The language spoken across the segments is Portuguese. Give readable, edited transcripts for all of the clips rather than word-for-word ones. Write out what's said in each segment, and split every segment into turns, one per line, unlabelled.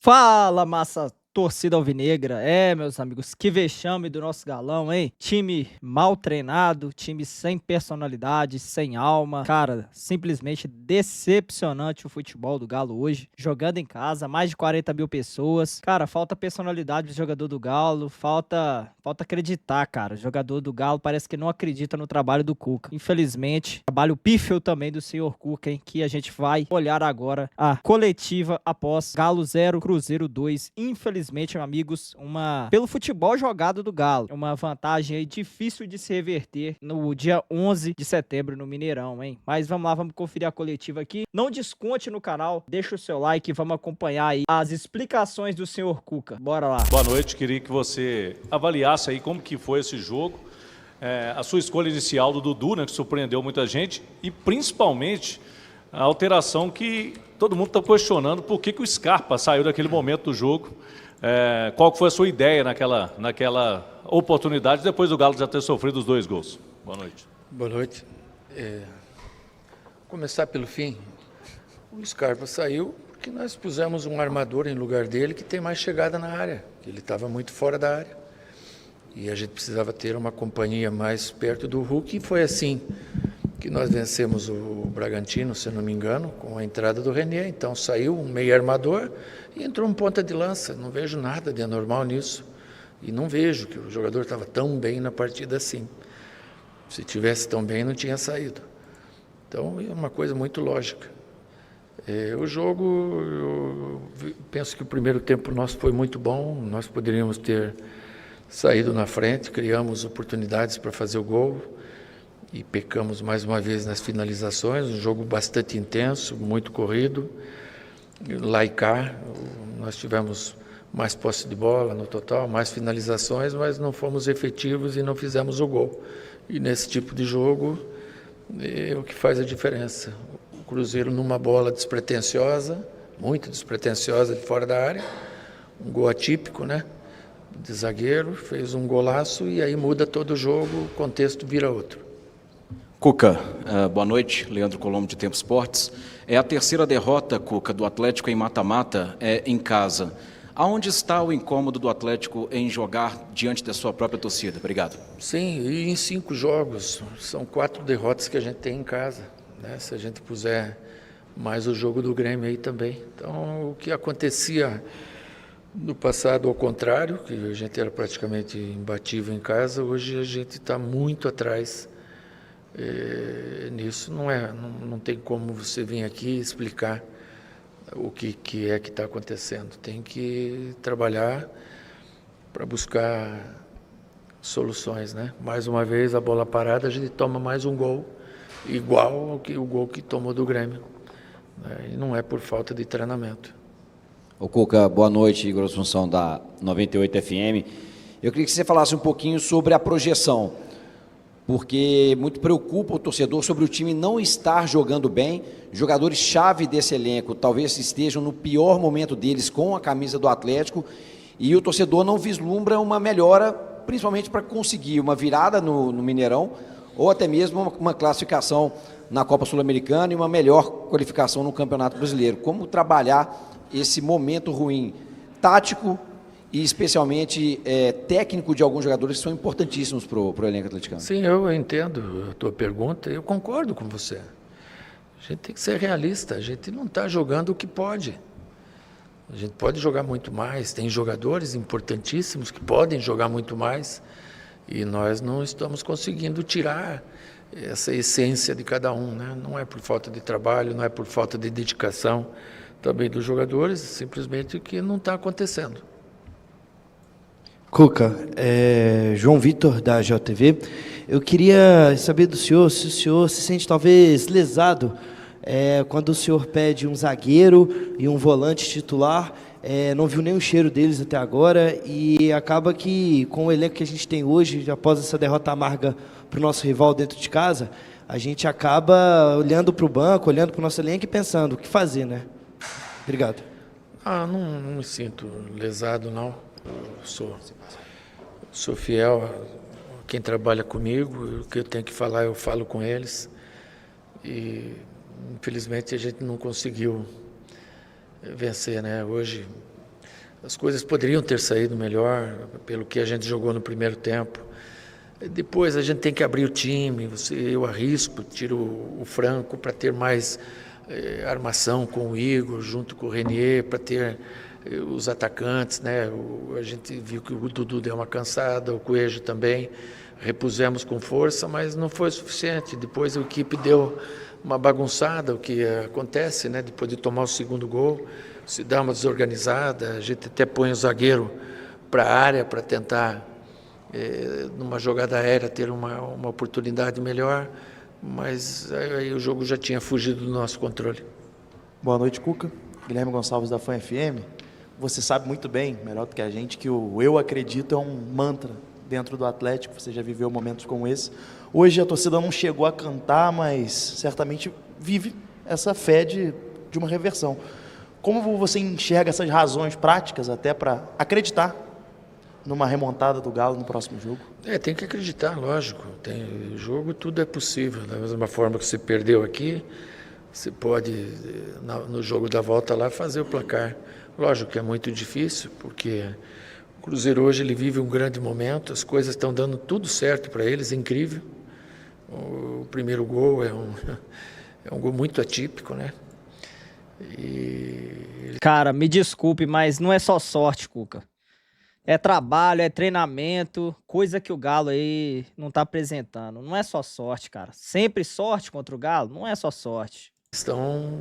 Fala, massa torcida alvinegra. Meus amigos, que vexame do nosso galão, hein? Time mal treinado, time sem personalidade, sem alma. Cara, simplesmente decepcionante o futebol do Galo hoje. Jogando em casa, mais de 40 mil pessoas. Cara, falta personalidade do jogador do Galo, falta acreditar, cara. O jogador do Galo parece que não acredita no trabalho do Cuca. Infelizmente, trabalho pífio também do senhor Cuca, hein? Que a gente vai olhar agora a coletiva após Galo 0, Cruzeiro 2. Infelizmente, amigos, pelo futebol jogado do Galo, uma vantagem aí difícil de se reverter no dia 11 de setembro no Mineirão, hein? Mas vamos lá, vamos conferir a coletiva aqui. Não desconte no canal, deixa o seu like e vamos acompanhar aí as explicações do senhor Cuca. Bora lá.
Boa noite, queria que você avaliasse aí como que foi esse jogo, a sua escolha inicial do Dudu, né, que surpreendeu muita gente, e principalmente a alteração que todo mundo está questionando, por que o Scarpa saiu daquele momento do jogo. Qual foi a sua ideia naquela oportunidade, depois do Galo já ter sofrido os 2 gols? Boa noite.
Boa noite. Começar pelo fim. O Scarpa saiu porque nós pusemos um armador em lugar dele que tem mais chegada na área. Ele estava muito fora da área. E a gente precisava ter uma companhia mais perto do Hulk, e foi assim que nós vencemos o Bragantino, se eu não me engano, com a entrada do René. Então saiu um meio armador e entrou um ponta de lança. Não vejo nada de anormal nisso. E não vejo que o jogador estava tão bem na partida assim. Se tivesse tão bem, não tinha saído. Então é uma coisa muito lógica. O jogo, eu penso que o primeiro tempo nosso foi muito bom. Nós poderíamos ter saído na frente, criamos oportunidades para fazer o gol e pecamos mais uma vez nas finalizações. Um jogo bastante intenso, muito corrido. Lá e cá, nós tivemos mais posse de bola no total, mais finalizações, mas não fomos efetivos e não fizemos o gol. E nesse tipo de jogo é o que faz a diferença. O Cruzeiro numa bola despretensiosa, muito despretensiosa de fora da área, um gol atípico, né? De zagueiro, fez um golaço e aí muda todo o jogo, o contexto vira outro.
Cuca, boa noite, Leandro Colombo de Tempo Esportes. É a terceira derrota, Cuca, do Atlético em mata-mata em casa. Aonde está o incômodo do Atlético em jogar diante da sua própria torcida? Obrigado.
Sim, e em 5 jogos, são 4 derrotas que a gente tem em casa, né? Se a gente puser mais o jogo do Grêmio aí também. Então, o que acontecia no passado, ao contrário, que a gente era praticamente imbatível em casa, hoje a gente está muito atrás nisso. Não tem como você vir aqui explicar o que é que está acontecendo. Tem que trabalhar para buscar soluções, né? Mais uma vez, a bola parada, a gente toma mais um gol, igual ao que o gol que tomou do Grêmio, né? E não é por falta de treinamento.
Ô Cuca, boa noite, Igor Assunção da 98 FM. Eu queria que você falasse um pouquinho sobre a projeção, porque muito preocupa o torcedor sobre o time não estar jogando bem. Jogadores-chave desse elenco talvez estejam no pior momento deles com a camisa do Atlético, e o torcedor não vislumbra uma melhora, principalmente para conseguir uma virada no Mineirão, ou até mesmo uma classificação na Copa Sul-Americana e uma melhor qualificação no Campeonato Brasileiro. Como trabalhar esse momento ruim tático e especialmente técnico de alguns jogadores que são importantíssimos para o elenco atleticano?
Sim, eu entendo a tua pergunta, eu concordo com você. A gente tem que ser realista, a gente não está jogando o que pode. A gente pode jogar muito mais, tem jogadores importantíssimos que podem jogar muito mais, e nós não estamos conseguindo tirar essa essência de cada um, né? Não é por falta de trabalho, não é por falta de dedicação também dos jogadores, simplesmente o que não está acontecendo.
Cuca, João Vitor da JTV, eu queria saber do senhor se o senhor se sente talvez lesado quando o senhor pede um zagueiro e um volante titular, não viu nem o cheiro deles até agora, e acaba que com o elenco que a gente tem hoje, após essa derrota amarga para o nosso rival dentro de casa, a gente acaba olhando para o banco, olhando para o nosso elenco e pensando o que fazer, né? Obrigado.
Não me sinto lesado, não. Eu sou fiel a quem trabalha comigo, o que eu tenho que falar eu falo com eles, e infelizmente a gente não conseguiu vencer, né? Hoje As coisas poderiam ter saído melhor pelo que a gente jogou no primeiro tempo. Depois a gente tem que abrir o time, eu arrisco, tiro o Franco para ter mais armação com o Igor, junto com o Renier, para ter os atacantes, né? A gente viu que o Dudu deu uma cansada, o Coelho também, repusemos com força, mas não foi suficiente. Depois a equipe deu uma bagunçada, o que acontece, né? Depois de tomar o segundo gol, se dá uma desorganizada, a gente até põe o zagueiro para a área para tentar, numa jogada aérea, ter uma oportunidade melhor, mas aí o jogo já tinha fugido do nosso controle.
Boa noite, Cuca. Guilherme Gonçalves da Fan FM. Você sabe muito bem, melhor do que a gente, que o eu acredito é um mantra dentro do Atlético. Você já viveu momentos como esse. Hoje a torcida não chegou a cantar, mas certamente vive essa fé de uma reversão. Como você enxerga essas razões práticas até para acreditar numa remontada do Galo no próximo jogo?
Tem que acreditar, lógico. Tem jogo, tudo é possível. Da mesma forma que você perdeu aqui, você pode, no jogo da volta lá, fazer o placar. Lógico que é muito difícil, porque o Cruzeiro hoje ele vive um grande momento, as coisas estão dando tudo certo para eles, é incrível. O primeiro gol é um gol muito atípico, né?
Cara, me desculpe, mas não é só sorte, Cuca. É trabalho, é treinamento, coisa que o Galo aí não tá apresentando. Não é só sorte, cara. Sempre sorte contra o Galo, não é só sorte.
Estão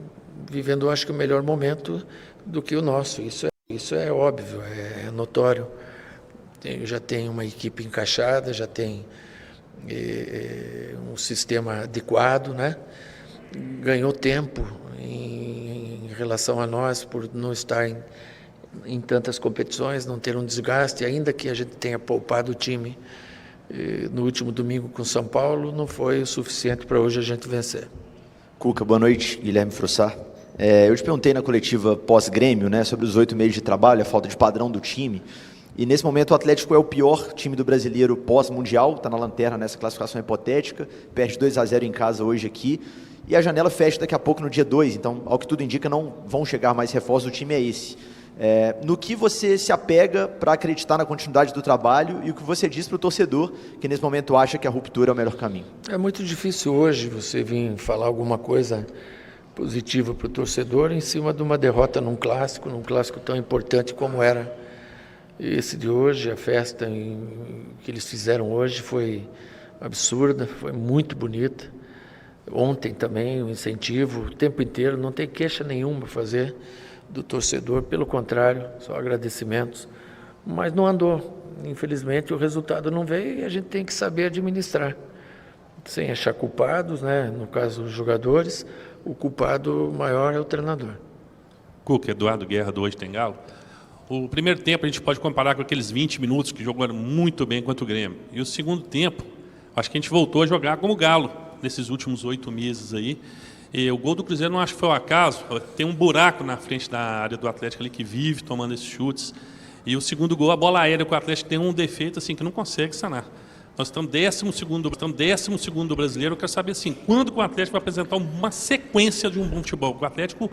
vivendo, acho que, o melhor momento do que o nosso. Isso é óbvio, é notório. Já tem uma equipe encaixada, já tem um sistema adequado, né? Ganhou tempo em relação a nós por não estar em tantas competições, não ter um desgaste, ainda que a gente tenha poupado o time no último domingo com São Paulo, não foi o suficiente para hoje a gente vencer.
Cuca, boa noite, Guilherme Frussar. Eu te perguntei na coletiva pós-Grêmio, né, sobre os 8 meses de trabalho, a falta de padrão do time, e nesse momento o Atlético é o pior time do brasileiro pós-mundial, está na lanterna nessa classificação hipotética, perde 2-0 em casa hoje aqui, e a janela fecha daqui a pouco no dia 2, então, ao que tudo indica, não vão chegar mais reforços, o time é esse. No que você se apega para acreditar na continuidade do trabalho e o que você diz para o torcedor que nesse momento acha que a ruptura é o melhor caminho?
É muito difícil hoje você vir falar alguma coisa positiva para o torcedor em cima de uma derrota num clássico tão importante como era esse de hoje. A festa que eles fizeram hoje foi absurda, foi muito bonita. Ontem também o incentivo, o tempo inteiro, não tem queixa nenhuma a fazer do torcedor, pelo contrário, só agradecimentos, mas não andou. Infelizmente o resultado não veio e a gente tem que saber administrar, sem achar culpados, né? No caso os jogadores, o culpado maior é o treinador.
Cuca, Eduardo Guerra do Hoje Tem Galo. O primeiro tempo a gente pode comparar com aqueles 20 minutos que jogaram muito bem contra o Grêmio, e o segundo tempo, acho que a gente voltou a jogar como Galo nesses últimos 8 meses aí. E o gol do Cruzeiro não acho que foi um acaso, tem um buraco na frente da área do Atlético ali que vive tomando esses chutes. E o segundo gol, a bola aérea com o Atlético tem um defeito assim que não consegue sanar. Nós estamos 12º do brasileiro, eu quero saber assim, quando que o Atlético vai apresentar uma sequência de um bom futebol? O Atlético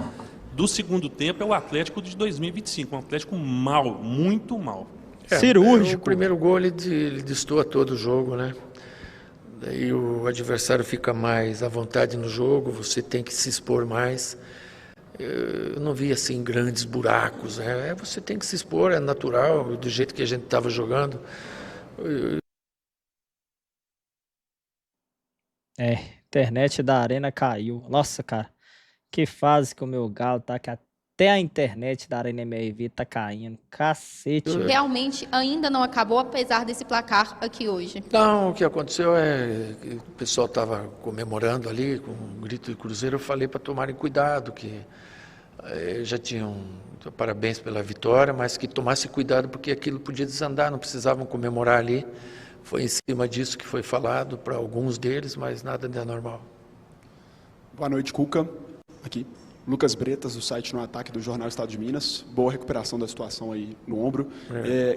do segundo tempo é o Atlético de 2025, um Atlético mal, muito mal.
Cirúrgico.
O primeiro gol ele destoa todo o jogo, né? Daí o adversário fica mais à vontade no jogo, você tem que se expor mais. Eu não vi assim grandes buracos, né? Você tem que se expor, é natural, do jeito que a gente estava jogando.
Internet da Arena caiu. Nossa, cara, que fase que o meu Galo tá, que até a internet da Arena MRV tá caindo. Cacete.
Realmente ainda não acabou, apesar desse placar aqui hoje.
Não, o que aconteceu é que o pessoal estava comemorando ali com um grito de Cruzeiro. Eu falei para tomarem cuidado, que já tinham parabéns pela vitória, mas que tomasse cuidado porque aquilo podia desandar, não precisavam comemorar ali. Foi em cima disso que foi falado para alguns deles, mas nada de anormal.
Boa noite, Cuca. Aqui. Lucas Bretas, do site No Ataque do Jornal Estado de Minas. Boa recuperação da situação aí no ombro.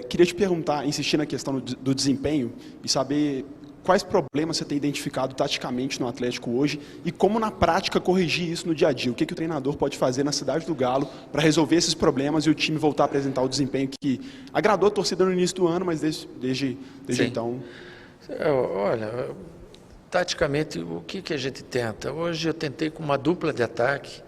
Queria te perguntar, insistir na questão do desempenho e saber quais problemas você tem identificado taticamente no Atlético hoje e como na prática corrigir isso no dia a dia? O que o treinador pode fazer na cidade do Galo para resolver esses problemas e o time voltar a apresentar o desempenho que agradou a torcida no início do ano, mas desde então...
Olha, taticamente, o que a gente tenta? Hoje eu tentei com uma dupla de ataque,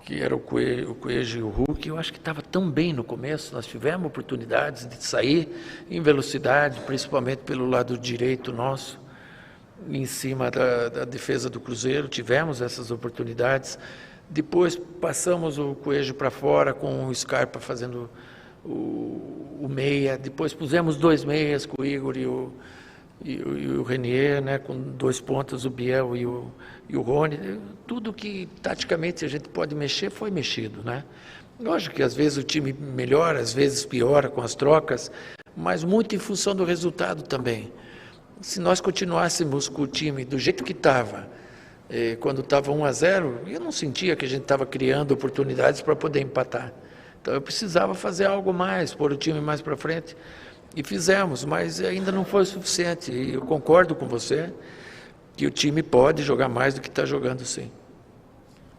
que era o Coelho e o Hulk. Eu acho que estava tão bem no começo, nós tivemos oportunidades de sair em velocidade, principalmente pelo lado direito nosso, em cima da defesa do Cruzeiro, tivemos essas oportunidades. Depois passamos o Coelho para fora com o Scarpa fazendo o meia, depois pusemos 2 meias com o Igor e o Renier, né, com 2 pontas, o Biel e o Rony. Tudo que taticamente a gente pode mexer foi mexido, né? Lógico que às vezes o time melhora, às vezes piora com as trocas, mas muito em função do resultado também. Se nós continuássemos com o time do jeito que estava, quando estava 1-0, eu não sentia que a gente estava criando oportunidades para poder empatar. Então eu precisava fazer algo mais, pôr o time mais para frente. E fizemos, mas ainda não foi o suficiente. E eu concordo com você que o time pode jogar mais do que está jogando, sim.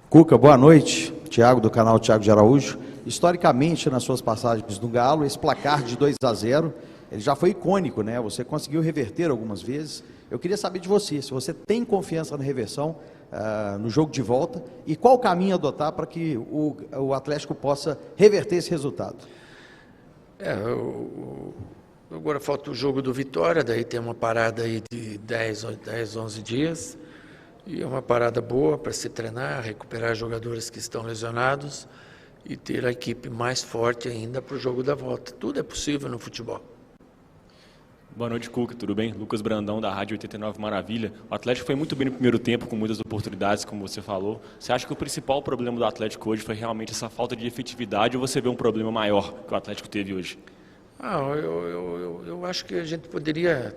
Cuca, boa noite. Tiago, do canal Tiago de Araújo. Historicamente, nas suas passagens no Galo, esse placar de 2-0, ele já foi icônico, né? Você conseguiu reverter algumas vezes. Eu queria saber de você, se você tem confiança na reversão no jogo de volta e qual caminho adotar para que o Atlético possa reverter esse resultado.
Agora falta o jogo do Vitória, daí tem uma parada aí de 10, 11 dias, e é uma parada boa para se treinar, recuperar jogadores que estão lesionados e ter a equipe mais forte ainda para o jogo da volta. Tudo é possível no futebol.
Boa noite, Cuca, tudo bem? Lucas Brandão, da Rádio 89 Maravilha. O Atlético foi muito bem no primeiro tempo, com muitas oportunidades, como você falou. Você acha que o principal problema do Atlético hoje foi realmente essa falta de efetividade ou você vê um problema maior que o Atlético teve hoje?
Eu acho que a gente poderia,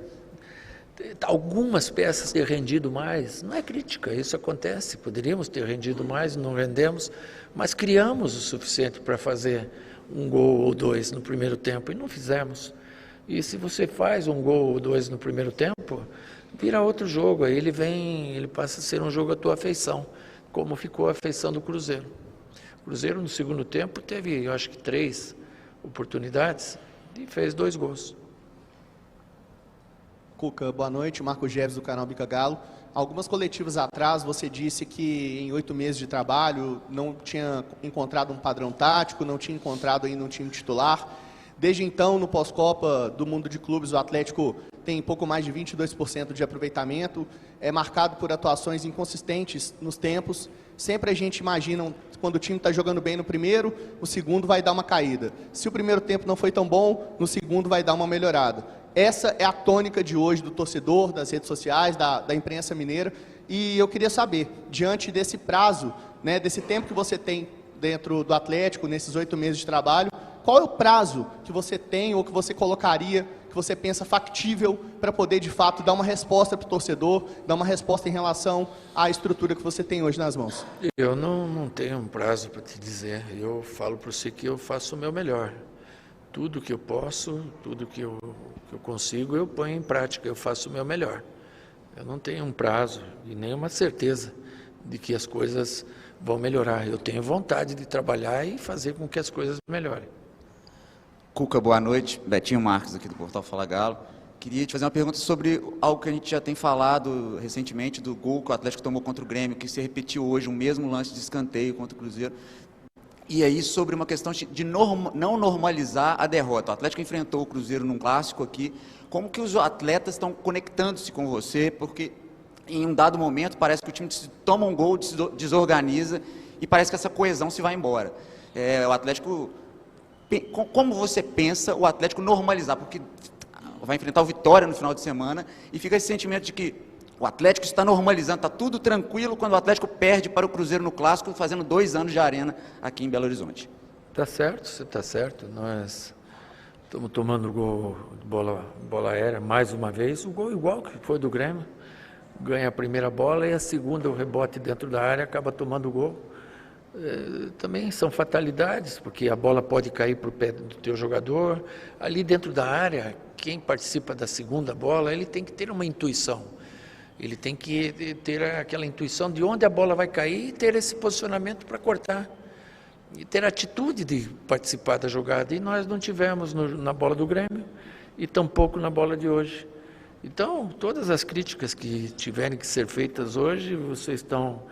algumas peças, ter rendido mais. Não é crítica, isso acontece. Poderíamos ter rendido mais, não rendemos, mas criamos o suficiente para fazer 1 gol ou 2 no primeiro tempo e não fizemos. E se você faz 1 gol ou 2 no primeiro tempo, vira outro jogo. Aí ele passa a ser um jogo à tua afeição, como ficou a afeição do Cruzeiro. O Cruzeiro no segundo tempo teve, eu acho que 3 oportunidades e fez 2 gols.
Cuca, boa noite. Marco Geves, do canal Bica Galo. Algumas coletivas atrás você disse que em 8 meses de trabalho não tinha encontrado um padrão tático, não tinha encontrado ainda um time titular. Desde então, no pós-Copa do Mundo de Clubes, o Atlético tem pouco mais de 22% de aproveitamento, é marcado por atuações inconsistentes nos tempos. Sempre a gente imagina, quando o time está jogando bem no primeiro, o segundo vai dar uma caída. Se o primeiro tempo não foi tão bom, no segundo vai dar uma melhorada. Essa é a tônica de hoje do torcedor, das redes sociais, da imprensa mineira. E eu queria saber, diante desse prazo, né, desse tempo que você tem dentro do Atlético, nesses 8 meses de trabalho, qual é o prazo que você tem ou que você colocaria, que você pensa factível para poder, de fato, dar uma resposta para o torcedor, dar uma resposta em relação à estrutura que você tem hoje nas mãos?
Eu não tenho um prazo para te dizer. Eu falo para você que eu faço o meu melhor. Tudo que eu posso, tudo que eu consigo, eu ponho em prática. Eu faço o meu melhor. Eu não tenho um prazo e nem uma certeza de que as coisas vão melhorar. Eu tenho vontade de trabalhar e fazer com que as coisas melhorem.
Cuca, boa noite. Betinho Marques, aqui do Portal Fala Galo. Queria te fazer uma pergunta sobre algo que a gente já tem falado recentemente, do gol que o Atlético tomou contra o Grêmio, que se repetiu hoje, um mesmo lance de escanteio contra o Cruzeiro. E aí, sobre uma questão de não normalizar a derrota. O Atlético enfrentou o Cruzeiro num clássico aqui. Como que os atletas estão conectando-se com você? Porque em um dado momento parece que o time toma um gol, desorganiza e parece que essa coesão se vai embora. O Atlético... Como você pensa o Atlético normalizar? Porque vai enfrentar o Vitória no final de semana e fica esse sentimento de que o Atlético está normalizando, está tudo tranquilo quando o Atlético perde para o Cruzeiro no Clássico, fazendo 2 anos de arena aqui em Belo Horizonte.
Tá certo, você está certo. Nós estamos tomando gol de bola aérea mais uma vez, o gol igual que foi do Grêmio. Ganha a primeira bola e a segunda, o rebote dentro da área, acaba tomando o gol. também são fatalidades, porque a bola pode cair para o pé do teu jogador. Ali dentro da área, quem participa da segunda bola, ele tem que ter uma intuição. Ele tem que ter aquela intuição de onde a bola vai cair e ter esse posicionamento para cortar. E ter a atitude de participar da jogada. E nós não tivemos na bola do Grêmio e tampouco na bola de hoje. Então, todas as críticas que tiverem que ser feitas hoje, vocês estão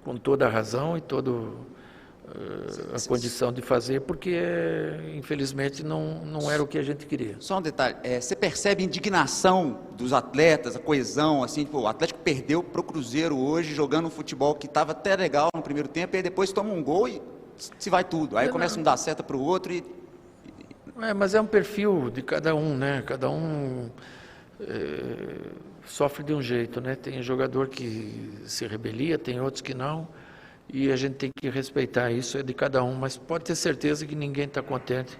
com toda a razão e toda a condição de fazer, porque, infelizmente, não era o que a gente queria.
Só um detalhe, você percebe a indignação dos atletas, a coesão, assim, pô, o Atlético perdeu para o Cruzeiro hoje, jogando um futebol que estava até legal no primeiro tempo, e aí depois toma um gol e se vai tudo. Aí começa a dar seta para o outro e...
Mas é um perfil de cada um, né? Cada um sofre de um jeito, né? Tem jogador que se rebelia, tem outros que não, e a gente tem que respeitar isso, é de cada um, mas pode ter certeza que ninguém está contente.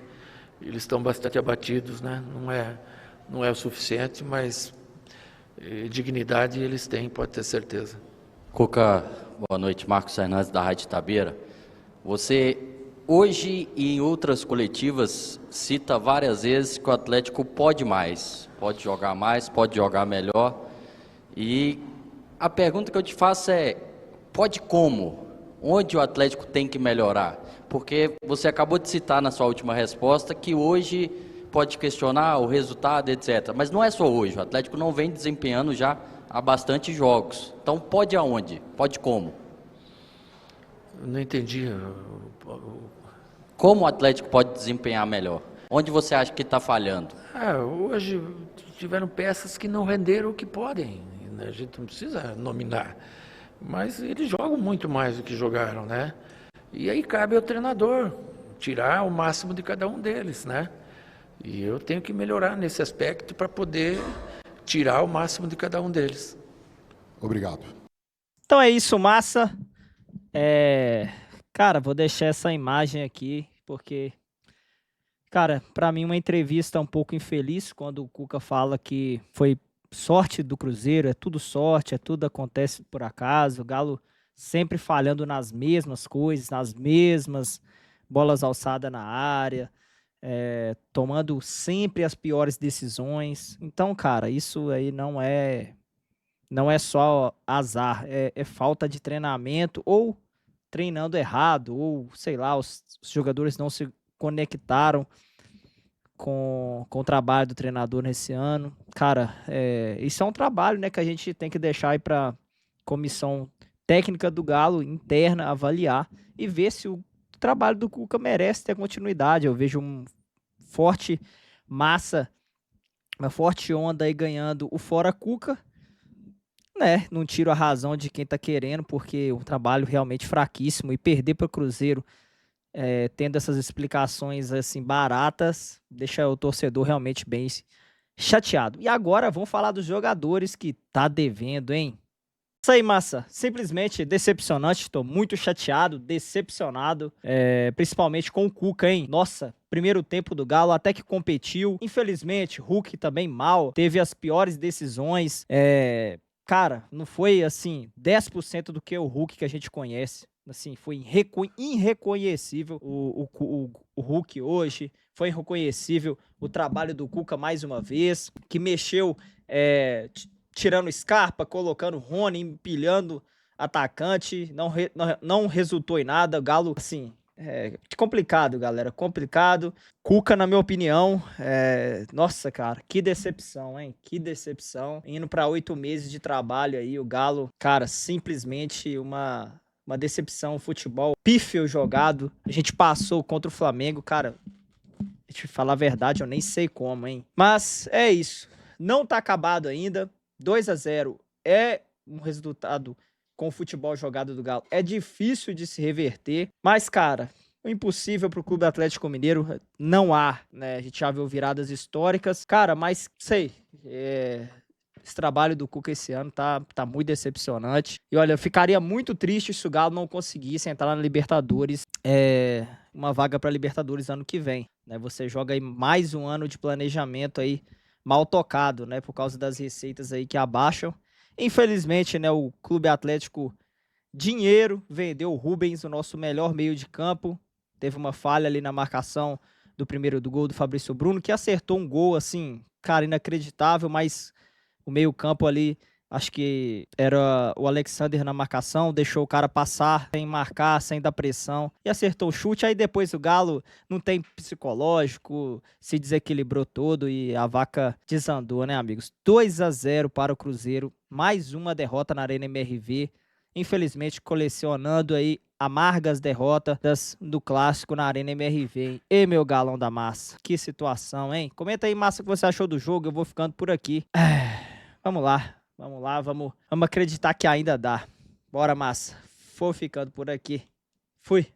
Eles estão bastante abatidos, né? Não é o suficiente, mas dignidade eles têm, pode ter certeza.
Cuca, boa noite. Marcos Fernandes, da Rádio Itabira. Você, hoje e em outras coletivas, cita várias vezes que o Atlético pode mais, pode jogar melhor. E a pergunta que eu te faço é, pode como? Onde o Atlético tem que melhorar? Porque você acabou de citar na sua última resposta que hoje pode questionar o resultado, etc. Mas não é só hoje, o Atlético não vem desempenhando já há bastante jogos. Então pode aonde? Pode como?
Não entendi.
Como o Atlético pode desempenhar melhor? Onde você acha que está falhando?
Hoje tiveram peças que não renderam o que podem. A gente não precisa nominar. Mas eles jogam muito mais do que jogaram, né? E aí cabe ao treinador tirar o máximo de cada um deles, né? E eu tenho que melhorar nesse aspecto para poder tirar o máximo de cada um deles.
Obrigado.
Então é isso, massa. Cara, vou deixar essa imagem aqui, porque, cara, pra mim uma entrevista um pouco infeliz quando o Cuca fala que foi sorte do Cruzeiro, é tudo sorte, tudo acontece por acaso, o Galo sempre falhando nas mesmas coisas, nas mesmas bolas alçadas na área, tomando sempre as piores decisões. Então, cara, isso aí não é só azar, é falta de treinamento ou treinando errado, ou sei lá, os jogadores não se conectaram com o trabalho do treinador nesse ano. Cara, isso é um trabalho, né, que a gente tem que deixar aí para comissão técnica do Galo interna avaliar e ver se o trabalho do Cuca merece ter continuidade. Eu vejo uma forte onda aí ganhando o fora Cuca, né? Não tiro a razão de quem tá querendo, porque o trabalho realmente fraquíssimo, e perder para o Cruzeiro tendo essas explicações assim baratas, deixa o torcedor realmente bem chateado. E agora vamos falar dos jogadores que tá devendo, hein? Isso aí, massa. Simplesmente decepcionante. Estou muito chateado, decepcionado, principalmente com o Cuca, hein? Nossa, primeiro tempo do Galo até que competiu. Infelizmente, Hulk também mal, teve as piores decisões. Cara, não foi assim 10% do que o Hulk que a gente conhece. Assim, foi irreconhecível o Hulk hoje. Foi irreconhecível o trabalho do Cuca mais uma vez, que mexeu tirando Scarpa, colocando Rony, empilhando atacante, não resultou em nada. O Galo, assim, complicado, galera, complicado. Cuca, na minha opinião, nossa, cara, que decepção, hein? Que decepção. Indo para 8 meses de trabalho aí, o Galo, cara, simplesmente uma decepção. Futebol pífio jogado. A gente passou contra o Flamengo, cara, deixa eu falar a verdade, eu nem sei como, hein? Mas é isso. Não tá acabado ainda. 2-0 é um resultado com o futebol jogado do Galo. É difícil de se reverter, mas, cara, o impossível pro Clube Atlético Mineiro não há, né? A gente já viu viradas históricas. Cara, mas, sei, esse trabalho do Cuca esse ano tá muito decepcionante. E, olha, eu ficaria muito triste se o Galo não conseguisse entrar na Libertadores, uma vaga pra Libertadores ano que vem, né? Você joga aí mais um ano de planejamento aí mal tocado, né, por causa das receitas aí que abaixam. Infelizmente, né, o Clube Atlético dinheiro, vendeu o Rubens, o nosso melhor meio de campo. Teve uma falha ali na marcação do gol do Fabrício Bruno, que acertou um gol, assim, cara, inacreditável, mas o meio campo ali, acho que era o Alexander na marcação, deixou o cara passar sem marcar, sem dar pressão, e acertou o chute. Aí depois o Galo não tem psicológico, se desequilibrou todo e a vaca desandou, né, amigos? 2-0 para o Cruzeiro, mais uma derrota na Arena MRV. Infelizmente, colecionando aí amargas derrotas do clássico na Arena MRV, hein? E meu galão da massa, que situação, hein? Comenta aí, massa, o que você achou do jogo. Eu vou ficando por aqui. Vamos lá, vamos acreditar que ainda dá. Bora, massa. Vou ficando por aqui. Fui.